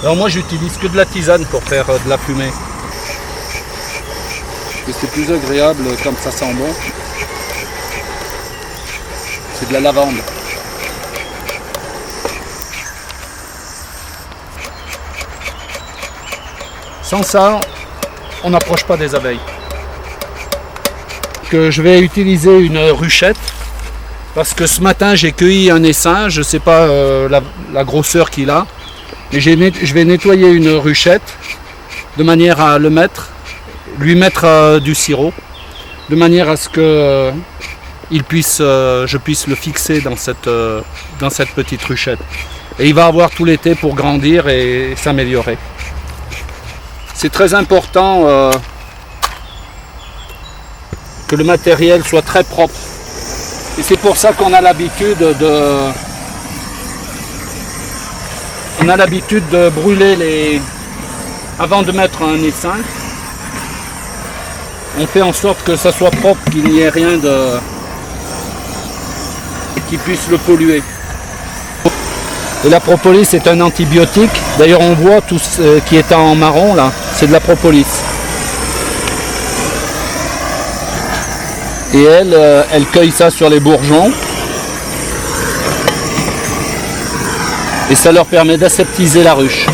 Alors moi j'utilise que de la tisane pour faire de la fumée. Et c'est plus agréable quand ça sent bon. C'est de la lavande. Sans ça, on n'approche pas des abeilles. Que je vais utiliser une ruchette parce que ce matin j'ai cueilli un essaim, je ne sais pas la grosseur qu'il a, mais je vais nettoyer une ruchette de manière à lui mettre du sirop, de manière à ce que je puisse le fixer dans cette petite ruchette. Et il va avoir tout l'été pour grandir et s'améliorer. C'est très important que le matériel soit très propre. Et c'est pour ça qu'on a l'habitude de brûler avant de mettre un essaim. On fait en sorte que ça soit propre, qu'il n'y ait rien qui puisse le polluer. Et la propolis est un antibiotique. D'ailleurs on voit tout ce qui est en marron là, c'est de la propolis. Et elle cueille ça sur les bourgeons. Et ça leur permet d'aseptiser la ruche.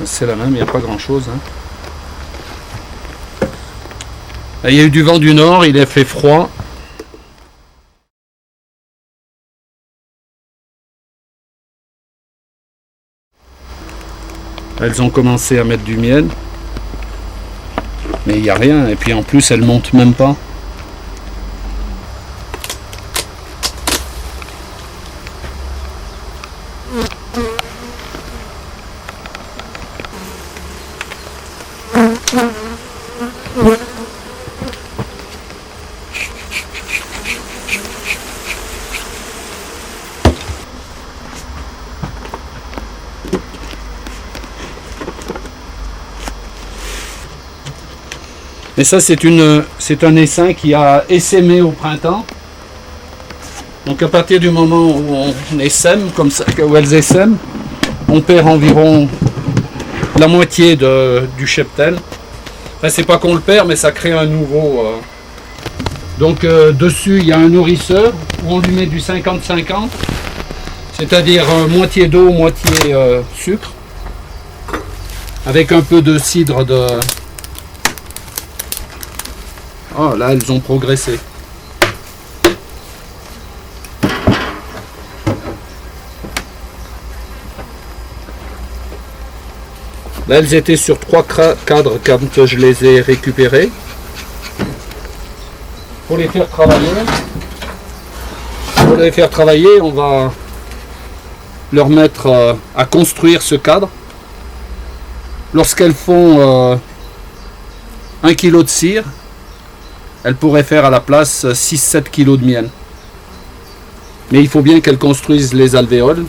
C'est la même, il n'y a pas grand chose. Il y a eu du vent du nord, il a fait froid. Elles ont commencé à mettre du miel. Mais il n'y a rien, et puis en plus elles montent même pas. Et ça c'est un essaim qui a essaimé au printemps. Donc à partir du moment où on essaime, comme ça, où elles essaiment, on perd environ la moitié du cheptel. Enfin, c'est pas qu'on le perd, mais ça crée un nouveau. Donc dessus il y a un nourrisseur où on lui met du 50-50, c'est-à-dire moitié d'eau, moitié sucre, avec un peu de cidre de. Oh là elles ont progressé. Là elles étaient sur 3 cadres quand je les ai récupérées. Pour les faire travailler, on va leur mettre à construire ce cadre. Lorsqu'elles font 1 kg de cire, elles pourraient faire à la place 6-7 kg de miel. Mais il faut bien qu'elles construisent les alvéoles.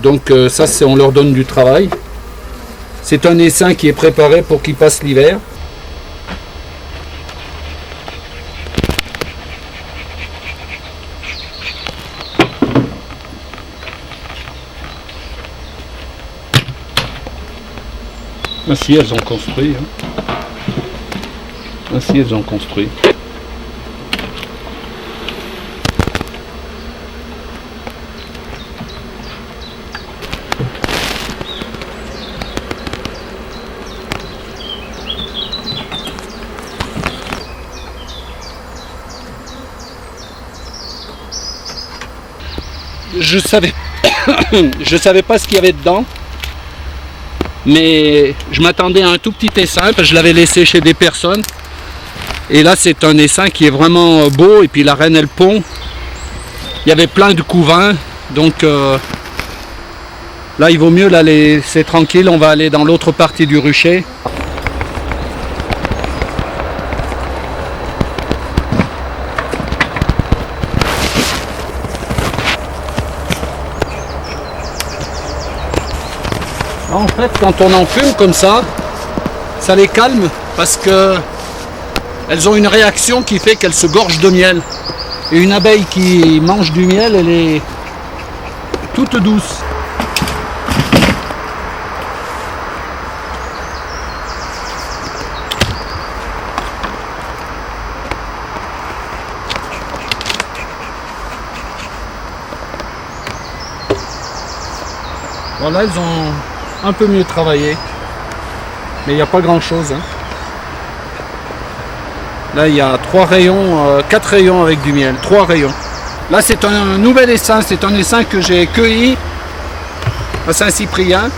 Donc ça, on leur donne du travail. C'est un essaim qui est préparé pour qu'il passe l'hiver. Ainsi elles ont construit. Ainsi elles ont construit. Je savais pas ce qu'il y avait dedans. Mais je m'attendais à un tout petit essaim parce que je l'avais laissé chez des personnes. Et là c'est un essaim qui est vraiment beau, et puis la reine elle pond. Il y avait plein de couvains, donc là il vaut mieux la laisser tranquille. On va aller dans l'autre partie du rucher. En fait, quand on en fume comme ça les calme parce que elles ont une réaction qui fait qu'elles se gorgent de miel. Et une abeille qui mange du miel, elle est toute douce. Bon, là, elles ont un peu mieux travaillé. Mais il n'y a pas grand chose. Hein. Là, il y a 4 rayons avec du miel. 3 rayons. Là, c'est un nouvel essaim. C'est un essaim que j'ai cueilli à Saint-Cyprien.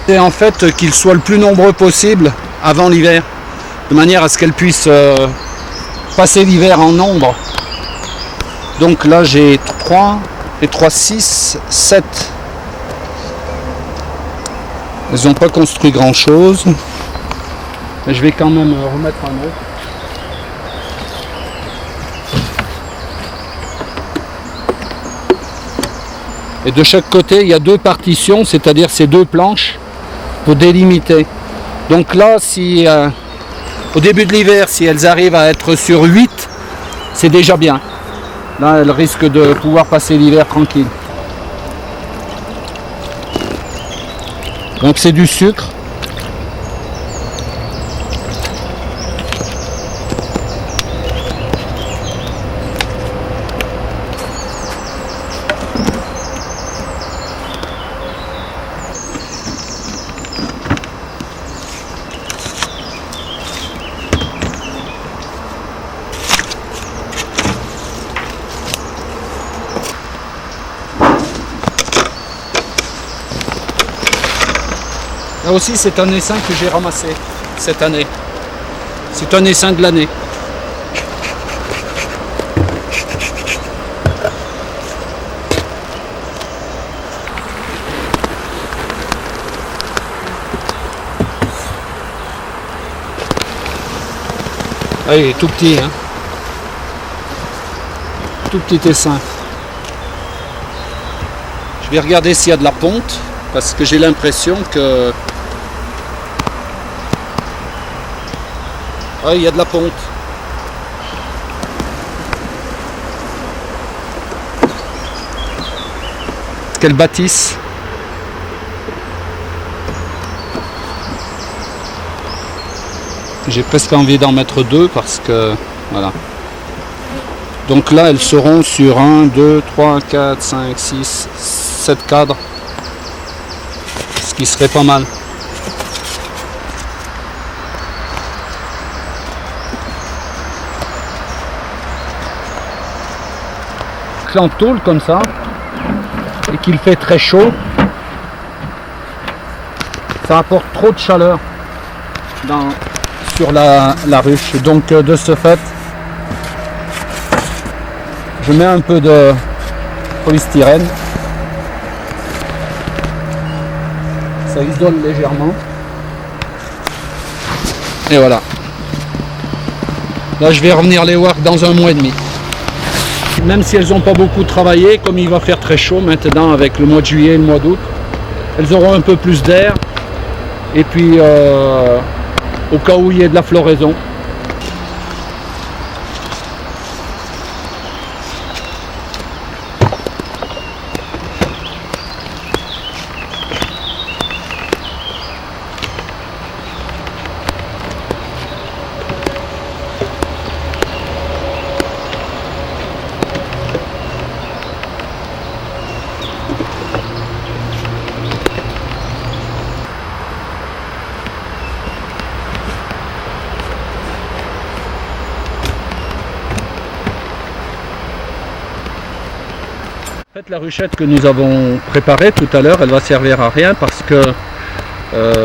C'est en fait qu'ils soient le plus nombreux possible avant l'hiver, de manière à ce qu'elles puissent passer l'hiver en nombre. Donc là j'ai 3 et 3, 6, 7. Elles n'ont pas construit grand chose, mais je vais quand même remettre un autre. Et de chaque côté il y a 2 partitions, c'est-à-dire ces 2 planches pour délimiter. Donc là, si au début de l'hiver, si elles arrivent à être sur 8, c'est déjà bien. Là, elles risquent de pouvoir passer l'hiver tranquille. Donc c'est du sucre. Là aussi, c'est un essaim que j'ai ramassé cette année. C'est un essaim de l'année. Ah, il est tout petit, hein. Tout petit essaim. Je vais regarder s'il y a de la ponte, parce que j'ai l'impression que... Ah, il y a de la ponte. Quelle bâtisse. J'ai presque envie d'en mettre 2 parce que... Voilà. Donc là, elles seront sur 1, 2, 3, 4, 5, 6, 7 cadres. Ce qui serait pas mal. En tôle comme ça et qu'il fait très chaud, ça apporte trop de chaleur sur la ruche. Donc de ce fait, je mets un peu de polystyrène, ça isole légèrement et voilà. Là je vais revenir les voir dans 1 mois et demi. Même si elles n'ont pas beaucoup travaillé, comme il va faire très chaud maintenant avec le mois de juillet et le mois d'août, elles auront un peu plus d'air. Et puis au cas où il y ait de la floraison. fait, la ruchette que nous avons préparée tout à l'heure, elle va servir à rien parce que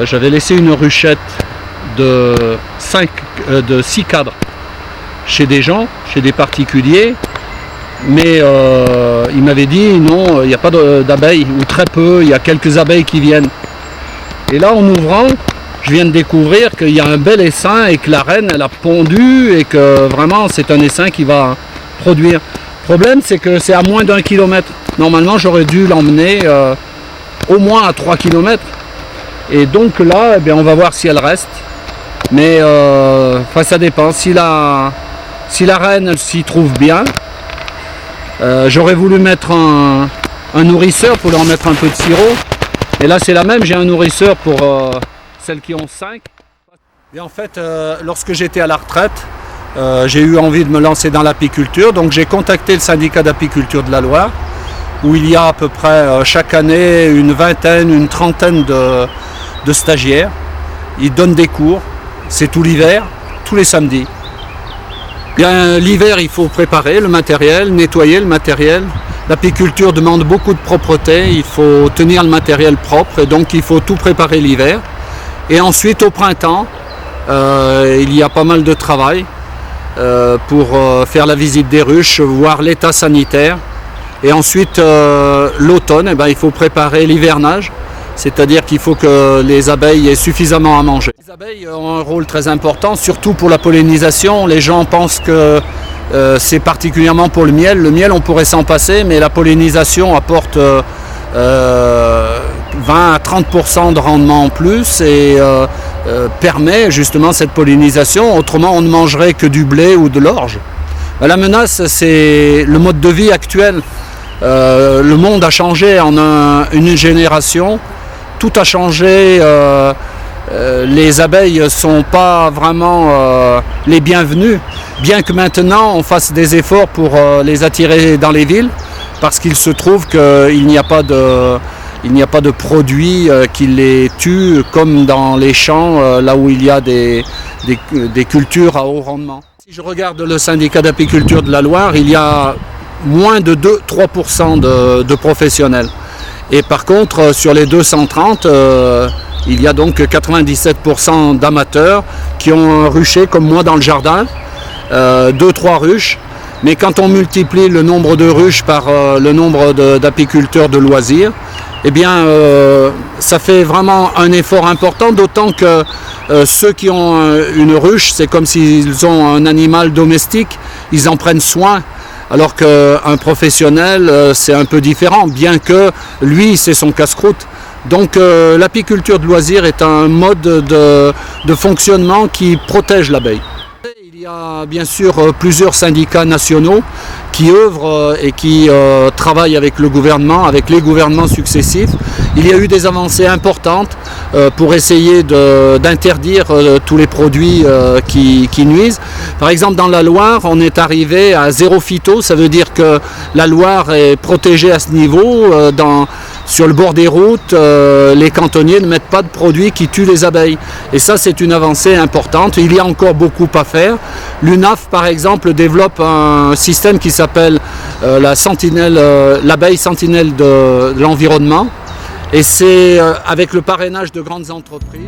j'avais laissé une ruchette de 6 cadres chez des gens, chez des particuliers, mais ils m'avaient dit non, il n'y a pas d'abeilles, ou très peu, il y a quelques abeilles qui viennent. Et là, en ouvrant, je viens de découvrir qu'il y a un bel essaim et que la reine, elle a pondu et que vraiment, c'est un essaim qui va produire. Le problème, c'est que c'est à moins d'1 kilomètre. Normalement, j'aurais dû l'emmener au moins à 3 kilomètres. Et donc là, eh bien, on va voir si elle reste. Mais ça dépend. Si la reine elle s'y trouve bien, j'aurais voulu mettre un nourrisseur pour leur mettre un peu de sirop. Et là, c'est la même. J'ai un nourrisseur pour celles qui ont 5. Et en fait, lorsque j'étais à la retraite, j'ai eu envie de me lancer dans l'apiculture. Donc j'ai contacté le syndicat d'apiculture de la Loire, où il y a à peu près chaque année une vingtaine, une trentaine de stagiaires. Ils donnent des cours. C'est tout l'hiver, tous les samedis. Bien, l'hiver, il faut préparer le matériel, nettoyer le matériel. L'apiculture demande beaucoup de propreté, il faut tenir le matériel propre et donc il faut tout préparer l'hiver. Et ensuite, au printemps, il y a pas mal de travail pour faire la visite des ruches, voir l'état sanitaire. Et ensuite, l'automne, il faut préparer l'hivernage. C'est-à-dire qu'il faut que les abeilles aient suffisamment à manger. Les abeilles ont un rôle très important, surtout pour la pollinisation. Les gens pensent que c'est particulièrement pour le miel. Le miel, on pourrait s'en passer, mais la pollinisation apporte 20 à 30% de rendement en plus et permet justement cette pollinisation. Autrement, on ne mangerait que du blé ou de l'orge. La menace, c'est le mode de vie actuel. Le monde a changé en une génération. Tout a changé, les abeilles ne sont pas vraiment les bienvenues, bien que maintenant on fasse des efforts pour les attirer dans les villes, parce qu'il se trouve qu'il n'y a pas de produits qui les tuent comme dans les champs, là où il y a des cultures à haut rendement. Si je regarde le syndicat d'apiculture de la Loire, il y a moins de 3% de professionnels. Et par contre, sur les 230, il y a donc 97% d'amateurs qui ont un rucher comme moi dans le jardin, 2-3 ruches. Mais quand on multiplie le nombre de ruches par le nombre d'apiculteurs de loisirs, eh bien, ça fait vraiment un effort important, d'autant que ceux qui ont une ruche, c'est comme s'ils ont un animal domestique, ils en prennent soin. Alors qu'un professionnel, c'est un peu différent, bien que lui, c'est son casse-croûte. Donc l'apiculture de loisirs est un mode de fonctionnement qui protège l'abeille. Il y a bien sûr plusieurs syndicats nationaux qui œuvrent et qui travaillent avec le gouvernement, avec les gouvernements successifs. Il y a eu des avancées importantes pour essayer d'interdire tous les produits qui nuisent. Par exemple, dans la Loire, on est arrivé à 0 phyto, ça veut dire que la Loire est protégée à ce niveau. Sur le bord des routes, les cantonniers ne mettent pas de produits qui tuent les abeilles. Et ça, c'est une avancée importante. Il y a encore beaucoup à faire. L'UNAF, par exemple, développe un système qui s'appelle l'abeille sentinelle de l'environnement. Et c'est avec le parrainage de grandes entreprises.